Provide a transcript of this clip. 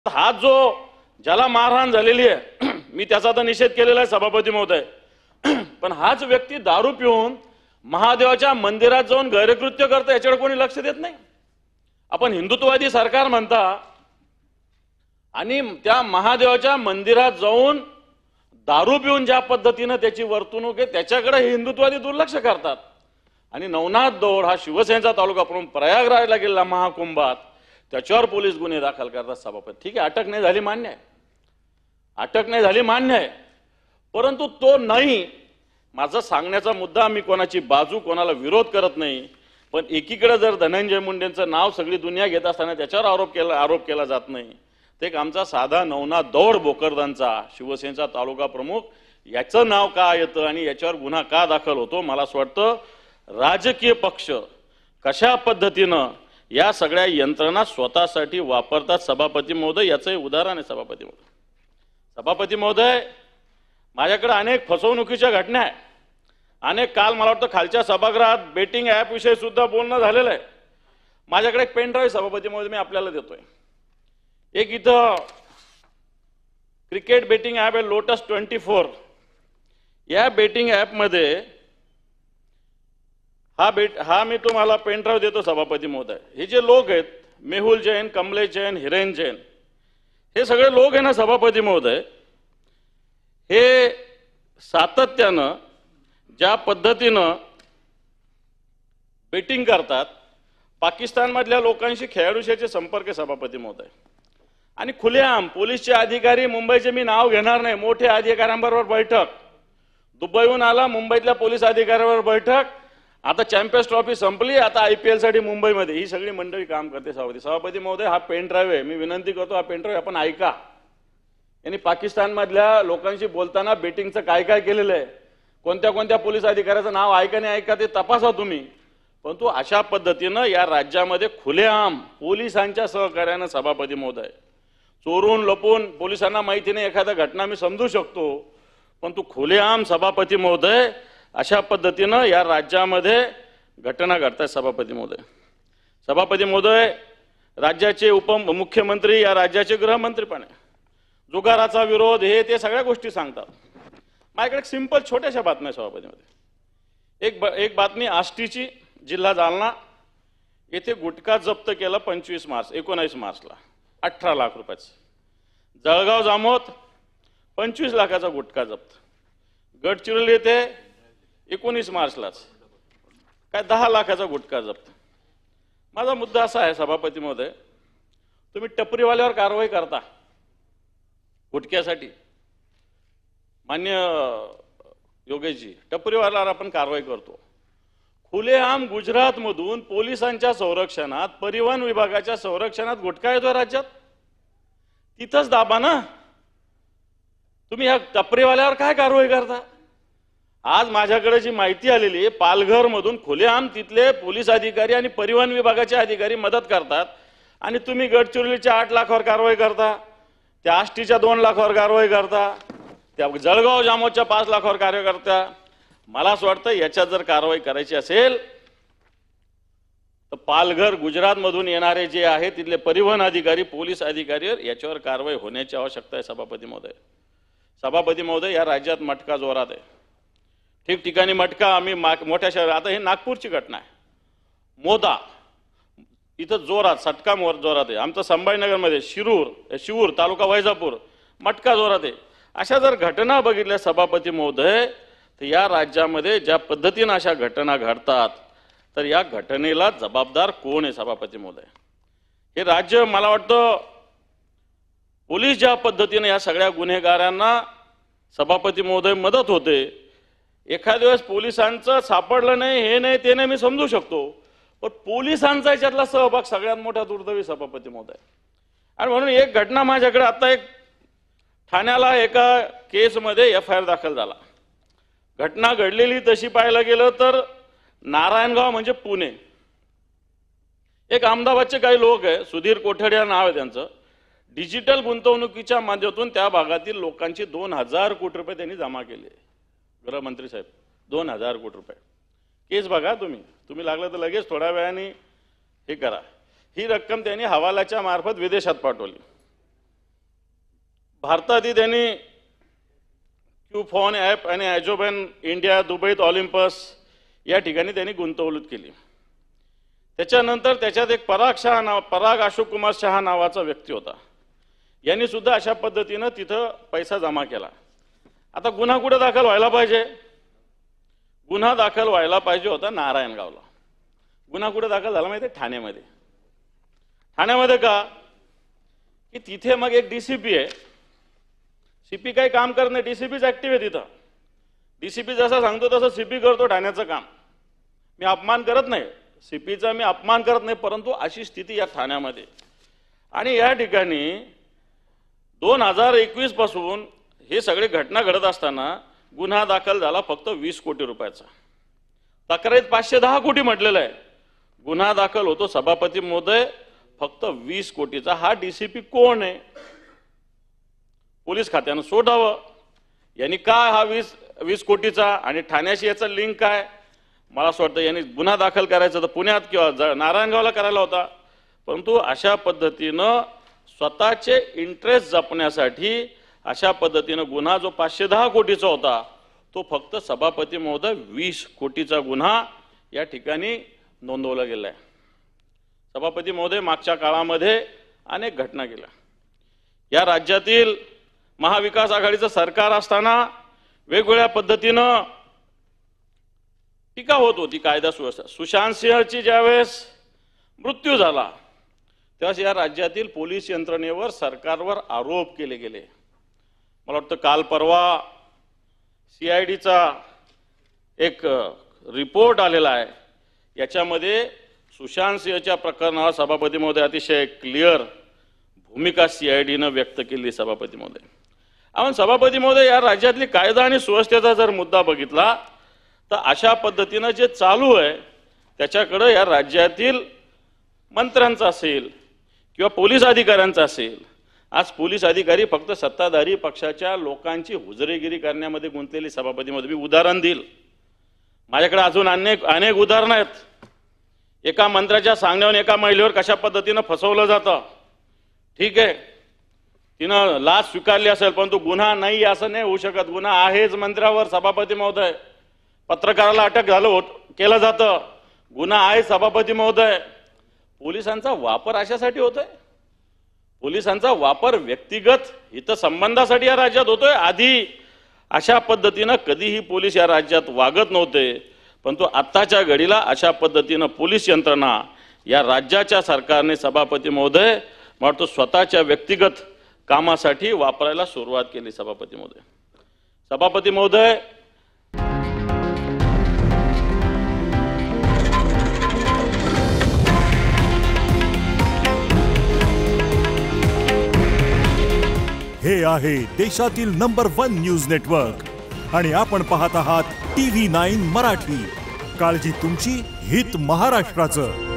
हा जो ज्याला मारहाण झालेली आहे मी त्याचा तर निषेध केलेला आहे सभापती महोदय, पण हाच व्यक्ती दारू पिऊन महादेवाच्या मंदिरात जाऊन गैरकृत्य करतो याच्याकडे कोणी लक्ष देत नाही। आपण हिंदुत्ववादी सरकार म्हणता आणि त्या महादेवाच्या मंदिरात जाऊन दारू पिऊन ज्या पद्धतीने त्याची वर्तणूक आहे त्याच्याकडे हिंदुत्ववादी दुर्लक्ष करतात। आणि नवनाथ दौड हा शिवसेनेचा तालुका प्रमुख प्रयागराजला गेलेला महाकुंभात, त्याच्यावर पोलीस गुन्हे दाखल करतात सभापती। ठीक आहे, अटक नाही झाली मान्य आहे, अटक नाही झाली मान्य आहे, परंतु तो नाही माझा सांगण्याचा मुद्दा, मी कोणाची बाजू कोणाला विरोध करत नाही, पण एकीकडे जर धनंजय मुंडेंचं नाव सगळी दुनिया घेत असताना त्याच्यावर आरोप केला जात नाही, ते एक आमचा साधा नवनाथ दौड भोकरदनचा शिवसेनेचा तालुका प्रमुख याचं नाव का येतं आणि याच्यावर गुन्हा का दाखल होतो। मला असं वाटतं राजकीय पक्ष कशा पद्धतीनं या सगळ्या यंत्रणा स्वतःसाठी वापरतात सभापती महोदय, याचं उदाहरण आहे सभापती महोदय। सभापती महोदय, माझ्याकडे अनेक फसवणुकीच्या घटना आहे, अनेक काल मला वाटतं खालच्या सभागृहात बेटिंग ॲप विषयी सुद्धा बोलणं झालेलं आहे। माझ्याकडे एक पेन ड्राईव्ह सभापती महोदय मी आपल्याला देतोय, एक इथं क्रिकेट बेटिंग ॲप आहे लोटस 24, या बेटिंग ॲपमध्ये हा मी तुम्हाला पेन ड्राईव्ह देतो सभापती महोदय। हे जे लोक आहेत मेहुल जैन, कमलेश जैन, हिरेन जैन, हे सगळे लोक आहे ना सभापती महोदय, हे सातत्यानं ज्या पद्धतीनं बेटिंग करतात, पाकिस्तानमधल्या लोकांशी खेळाडूशाचे संपर्क आहे सभापती महोदय, आणि खुलेआम पोलीसचे अधिकारी मुंबईचे मी नाव घेणार नाही, मोठे अधिकाऱ्यांबरोबर बैठक, दुबईहून आला मुंबईतल्या पोलीस अधिकाऱ्यांबरोबर बैठक, आता चॅम्पियन्स ट्रॉफी संपली, आता IPL साठी मुंबईमध्ये ही सगळी मंडळी काम करते सभापती महोदय। हा पेन ड्राईव्ह आहे, मी विनंती करतो हा पेन ड्राईव्ह आपण ऐका। यांनी पाकिस्तानमधल्या लोकांशी बोलताना बेटिंगचं काय काय केलेलं आहे, कोणत्या कोणत्या पोलीस अधिकाऱ्याचं नाव ऐका नाही ऐका ते तपासा तुम्ही, परंतु अशा पद्धतीनं या राज्यामध्ये खुलेआम पोलिसांच्या सहकार्यानं सभापती महोदय चोरून लपून, पोलिसांना माहिती नाही एखादा घटना मी समजू शकतो, पण तू खुलेआम सभापती महोदय अशा पद्धतीनं या राज्यामध्ये घटना घडतात सभापती महोदय। सभापती महोदय, राज्याचे उपमुख्यमंत्री या राज्याचे गृहमंत्री पण आहे, जुगाराचा विरोध हे ते सगळ्या गोष्टी सांगतात। माझ्याकडे एक सिंपल छोट्याशा बातम्या सभापती महोदय, एक बातमी आष्टीची, जिल्हा जालना येथे गुटखा जप्त केला 19 मार्चला 18 लाख रुपयाचा, जळगाव जामोद 25 लाखाचा गुटखा जप्त, गडचिरोली येथे 19 मार्चलाच काय 10 लाखाचा गुटखा जप्त। माझा मुद्दा असा आहे सभापती महोदय, तुम्ही टपरीवाल्यावर कारवाई करता गुटख्यासाठी, मान्य योगेशजी, टपरीवाल्यावर आपण कारवाई करतो, खुलेआम गुजरातमधून पोलिसांच्या संरक्षणात, परिवहन विभागाच्या संरक्षणात गुटखा येतोय राज्यात, तिथंच दाबा ना तुम्ही, ह्या टपरीवाल्यावर काय कारवाई करता। आज माझ्याकडे जी माहिती आलेली आहे, पालघर मधून खुलेआम तिथले पोलीस अधिकारी आणि परिवहन विभागाचे अधिकारी मदत करतात, आणि तुम्ही गडचिरोलीच्या 8 लाखावर कारवाई करता, त्या आष्टीच्या 2 लाखावर कारवाई करता, त्या जळगाव जामोदच्या 5 लाखावर कारवाई करता। मला असं वाटतं याच्यात जर कारवाई करायची असेल तर पालघर गुजरात मधून येणारे जे आहे तिथले परिवहन अधिकारी, पोलीस अधिकारीवर याच्यावर कारवाई होण्याची आवश्यकता आहे सभापती महोदय। सभापती महोदय, या राज्यात मटका जोरात आहे, ठिकठिकाणी मटका, आम्ही मोठ्या शहर, आता हे नागपूरची घटना आहे, मोदा इथं जोरात सटका जोरात आहे, आमचं संभाजीनगरमध्ये शिवूर तालुका वैजापूर मटका जोरात आहे। अशा जर घटना बघितल्या सभापती महोदय तर या राज्यामध्ये ज्या पद्धतीने अशा घटना घडतात तर या घटनेला जबाबदार कोण आहे सभापती महोदय। हे राज्य, मला वाटतं पोलीस ज्या पद्धतीने या सगळ्या गुन्हेगारांना सभापती महोदय मदत होते, एखाद्या वेळेस पोलिसांचं सापडलं नाही, हे नाही ते नाही मी समजू शकतो, पण पोलिसांचा याच्यातला सहभाग सगळ्यात मोठा दुर्दैवी सभापती महोदय। आणि म्हणून एक घटना माझ्याकडे, आता एक ठाण्याला एका केसमध्ये FIR दाखल झाला, घटना घडलेली तशी पाहायला गेलं तर नारायणगाव म्हणजे पुणे, एक अहमदाबादचे काही लोक आहे, सुधीर कोठडे नाव आहे त्यांचं, डिजिटल गुंतवणुकीच्या माध्यमातून त्या भागातील लोकांची 2000 कोटी रुपये त्यांनी जमा केले। गृहमंत्री साहेब, 2000 कोटी रुपये, केस बघा तुम्ही लागलं तर लगेच थोड्या वेळाने हे करा। ही रक्कम त्यांनी हवालाच्या मार्फत विदेशात पाठवली, भारतातही त्यांनी क्यूफॉन ॲप आणि ॲजोबॅन इंडिया, दुबईत ऑलिम्पस या ठिकाणी त्यांनी गुंतवणूक केली. त्याच्यानंतर त्याच्यात एक पराग अशोक कुमार शहा नावाचा व्यक्ती होता. यांनी सुद्धा अशा पद्धतीनं तिथं पैसा जमा केला. आता गुन्हा कुठे दाखल व्हायला पाहिजे? गुन्हा दाखल व्हायला पाहिजे होता नारायणगावला. गुन्हा कुठे दाखल झाला माहिती आहे? ठाण्यामध्ये. ठाण्यामध्ये का की तिथे मग एक डीसीपी आहे. सीपी काही काम करत नाही, डीसीपीच ऍक्टिव्ह आहे तिथं. डीसीपी जसा सांगतो तसं सीपी करतो ठाण्याचं काम. मी अपमान करत नाही सीपीचा, मी अपमान करत नाही, परंतु अशी स्थिती या ठाण्यामध्ये. आणि या ठिकाणी 2021 पासून हे सगळे घटना घडत असताना गुन्हा दाखल झाला फक्त 20 कोटी रुपयाचा. तक्रारीत 510 कोटी म्हटलेलं आहे. गुन्हा दाखल होतो सभापती महोदय फक्त 20 कोटीचा. हा डीसीपी कोण आहे? पोलीस खात्यानं शोधावं. यांनी काय हा 20 कोटीचा आणि ठाण्याशी याचा लिंक काय? मला असं वाटतं यांनी गुन्हा दाखल करायचा तर पुण्यात किंवा नारायणगावला करायला होता. परंतु अशा पद्धतीनं स्वतःचे इंटरेस्ट जपण्यासाठी अशा पद्धतीनं गुन्हा जो 510 कोटीचा होता तो फक्त सभापती महोदय 20 कोटीचा गुन्हा या ठिकाणी नोंदवला गेला आहे. सभापती महोदय मागच्या काळामध्ये अनेक घटना केल्या. या राज्यातील महाविकास आघाडीचं सरकार असताना वेगवेगळ्या पद्धतीनं टीका होत होती कायदा सुव्यवस्था. सुशांत सिंहची ज्यावेळेस मृत्यू झाला त्यावेळेस या राज्यातील पोलीस यंत्रणेवर सरकारवर आरोप केले गेले. मला वाटतं काल परवा CIDचा एक रिपोर्ट आलेला आहे. याच्यामध्ये सुशांत सिंहच्या प्रकरणावर सभापती महोदय अतिशय क्लिअर भूमिका CIDनं व्यक्त केली. सभापती महोदय, आपण सभापती महोदय या राज्यातली कायदा आणि सुव्यवस्थेचा जर मुद्दा बघितला तर अशा पद्धतीनं जे चालू आहे त्याच्याकडे या राज्यातील मंत्र्यांचा असेल किंवा पोलीस अधिकाऱ्यांचा असेल. आज पोलीस अधिकारी फक्त सत्ताधारी पक्षाच्या लोकांची हुजरेगिरी करण्यामध्ये गुंतलेली. सभापती महोदय, मी उदाहरण देईल. माझ्याकडे अजून अनेक उदाहरणं आहेत. एका मंत्र्याच्या सांगण्यावरून एका महिलेवर कशा पद्धतीनं फसवलं जातं. ठीक आहे, तिनं लाच स्वीकारली असेल परंतु गुन्हा नाही असं नाही होऊ शकत. गुन्हा आहेच मंत्र्यावर. सभापती महोदय, पत्रकाराला अटक केलं जातं, गुन्हा आहे सभापती महोदय. पोलिसांचा वापर अशासाठी होतोय. पोलिसांचा वापर व्यक्तिगत हितसंबंधासाठी या राज्यात होतोय. आधी अशा पद्धतीनं कधीही पोलीस या राज्यात वागत नव्हते, परंतु आत्ताच्या घडीला अशा पद्धतीनं पोलीस यंत्रणा या राज्याच्या सरकारने सभापती महोदय म्हणतो स्वतःच्या व्यक्तिगत कामासाठी वापरायला सुरुवात केली. सभापती महोदय, सभापती महोदय, हे आहे देशातील नंबर 1 न्यूज नेटवर्क आणि आपण पाहत आहात TV9 मराठी. काळजी तुमची, हित महाराष्ट्राचं.